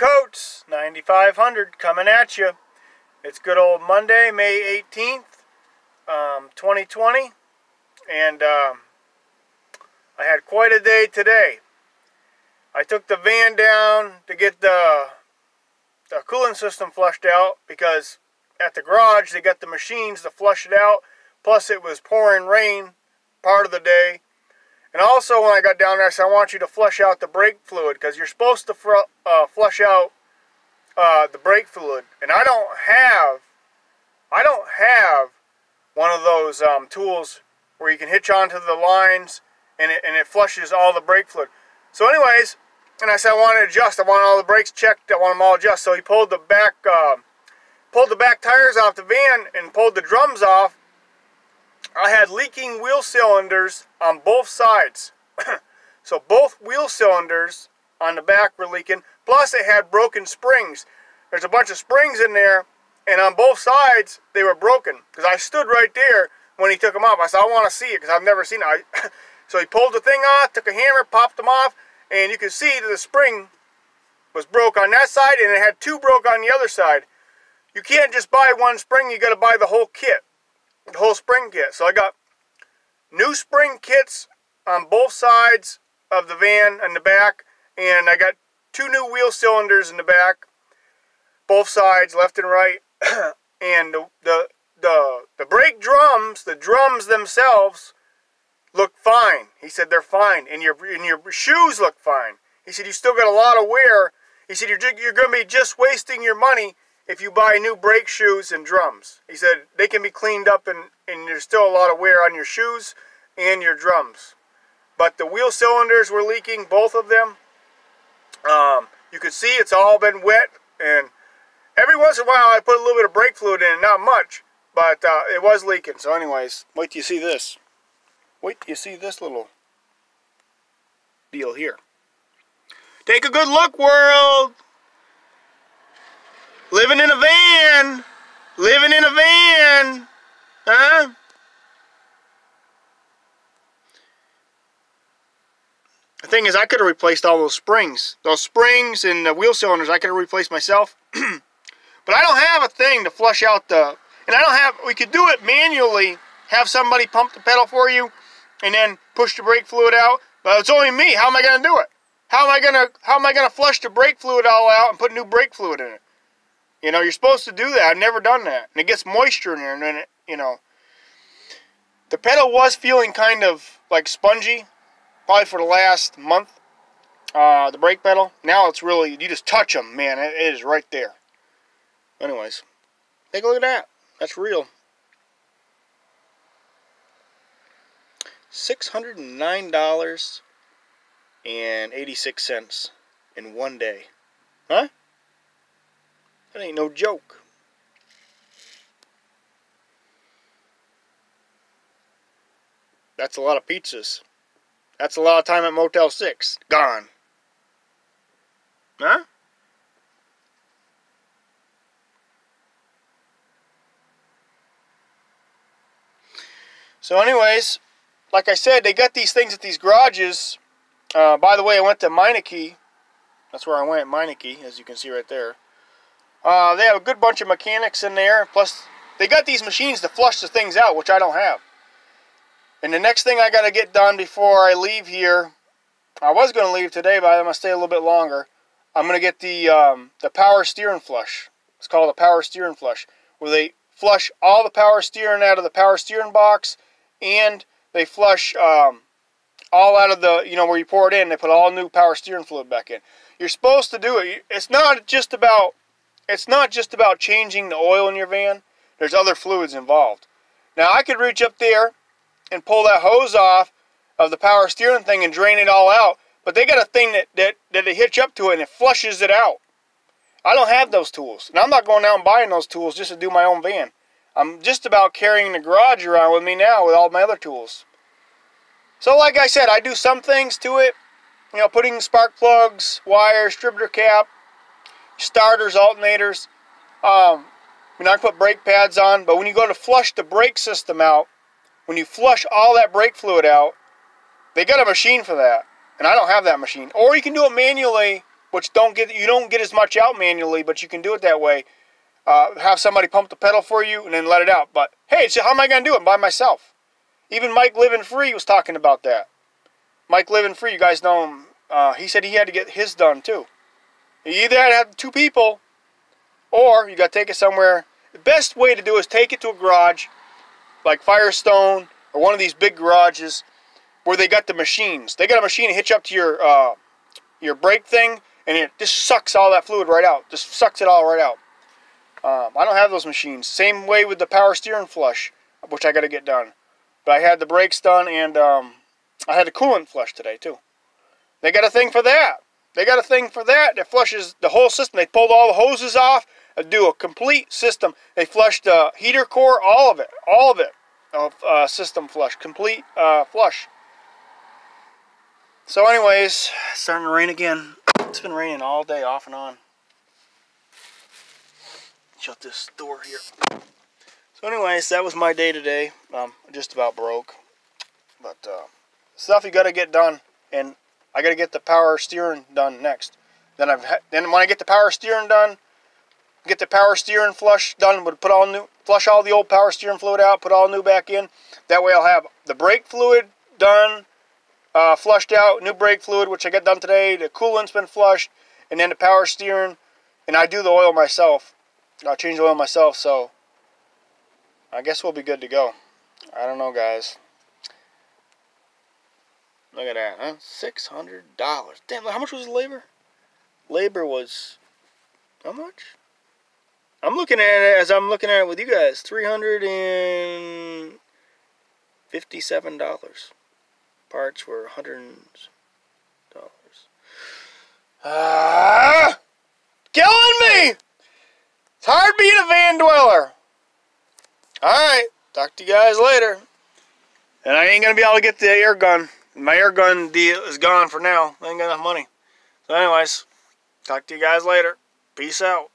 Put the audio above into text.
Coates 9500 coming at you. It's good old Monday, May 18th, 2020, and I had quite a day today. I took the van down to get the cooling system flushed out because at the garage they got the machines to flush it out, plus it was pouring rain part of the day. And also when I got down there I said, I want you to flush out the brake fluid because you're supposed to flush out the brake fluid. And I don't have one of those tools where you can hitch onto the lines and it flushes all the brake fluid. So anyways, and I said I want to adjust. I want all the brakes checked. I want them all adjusted. So he pulled the back tires off the van and pulled the drums off. I had leaking wheel cylinders on both sides. So both wheel cylinders on the back were leaking. Plus it had broken springs. There's a bunch of springs in there, and on both sides they were broken. Because I stood right there when he took them off. I said, I want to see it because I've never seen it. So he pulled the thing off, took a hammer, popped them off, and you can see that the spring was broke on that side, and it had two broke on the other side. You can't just buy one spring, you got to buy the whole kit. The whole spring kit. So I got new spring kits on both sides of the van and the back, and I got two new wheel cylinders in the back, both sides, left and right. And the brake drums, the drums themselves, look fine. He said they're fine, and your shoes look fine. He said you still got a lot of wear. He said you're going to be just wasting your money if you buy new brake shoes and drums. He said they can be cleaned up and there's still a lot of wear on your shoes and your drums. But the wheel cylinders were leaking, both of them. You could see it's all been wet, and every once in a while I put a little bit of brake fluid in it, not much, but it was leaking. So anyways, wait till you see this. Wait till you see this little deal here. Take a good look, world! Living in a van! Living in a van! Huh? The thing is, I could have replaced all those springs. Those springs and the wheel cylinders, I could have replaced myself. But I don't have a thing to flush out the... And I don't have... We could do it manually. Have somebody pump the pedal for you. And then push the brake fluid out. But it's only me. How am I going to do it? How am I going to flush the brake fluid all out and put new brake fluid in it? You know, you're supposed to do that. I've never done that. And it gets moisture in there, and then it, you know. The pedal was feeling kind of like spongy, probably for the last month. The brake pedal. Now it's really, you just touch them, man. It is right there. Anyways, take a look at that. That's real. $609.86 in one day. Huh? That ain't no joke. That's a lot of pizzas. That's a lot of time at Motel 6. Gone. Huh? So anyways, like I said, they got these things at these garages. By the way, I went to Meineke. That's where I went, Meineke, as you can see right there. They have a good bunch of mechanics in there. Plus, they got these machines to flush the things out, which I don't have. And the next thing I got to get done before I leave here, I was going to leave today, but I'm going to stay a little bit longer. I'm going to get the power steering flush. It's called a power steering flush, where they flush all the power steering out of the power steering box, and they flush all out of the, you know, where you pour it in. They put all new power steering fluid back in. You're supposed to do it. It's not just about changing the oil in your van. There's other fluids involved. Now I could reach up there and pull that hose off of the power steering thing and drain it all out, but they got a thing that they hitch up to it and it flushes it out. I don't have those tools, and I'm not going out and buying those tools just to do my own van. I'm just about carrying the garage around with me now with all my other tools. So like I said, I do some things to it, you know, putting spark plugs, wires, distributor cap, starters, alternators. You know, I put brake pads on, but when you go to flush the brake system out, when you flush all that brake fluid out, they got a machine for that, and I don't have that machine. Or you can do it manually which you don't get as much out manually, but you can do it that way. Have somebody pump the pedal for you and then let it out. But hey, so how am I going to do it by myself? Even Mike Living Free was talking about that. Mike Living Free, you guys know him. He said he had to get his done too. You either had to have 2 people, or you got to take it somewhere. The best way to do it is take it to a garage, like Firestone or one of these big garages, where they got the machines. They got a machine to hitch up to your brake thing, and it just sucks all that fluid right out. Just sucks it all right out. I don't have those machines. Same way with the power steering flush, which I got to get done. But I had the brakes done, and I had the coolant flush today too. They got a thing for that. They got a thing for that that flushes the whole system. They pulled all the hoses off, do a complete system. They flushed the heater core, all of it, system flush, complete flush. So anyways, it's starting to rain again. It's been raining all day, off and on. Shut this door here. So anyways, that was my day today. Just about broke. But stuff you got to get done, and I got to get the power steering done next. Then when I get the power steering done, get the power steering flush done, would flush all the old power steering fluid out, put all new back in. That way I'll have the brake fluid done, flushed out, new brake fluid, which I got done today. The coolant's been flushed, and then the power steering. And I do the oil myself. I'll change the oil myself, so I guess we'll be good to go. I don't know, guys. Look at that, huh? $600. Damn, how much was the labor? Labor was how much? I'm looking at it as I'm looking at it with you guys. $357. Parts were $100. Killing me! It's hard being a van dweller. Alright, talk to you guys later. And I ain't gonna be able to get the air gun. My air gun deal is gone for now. I ain't got enough money. So anyways, talk to you guys later. Peace out.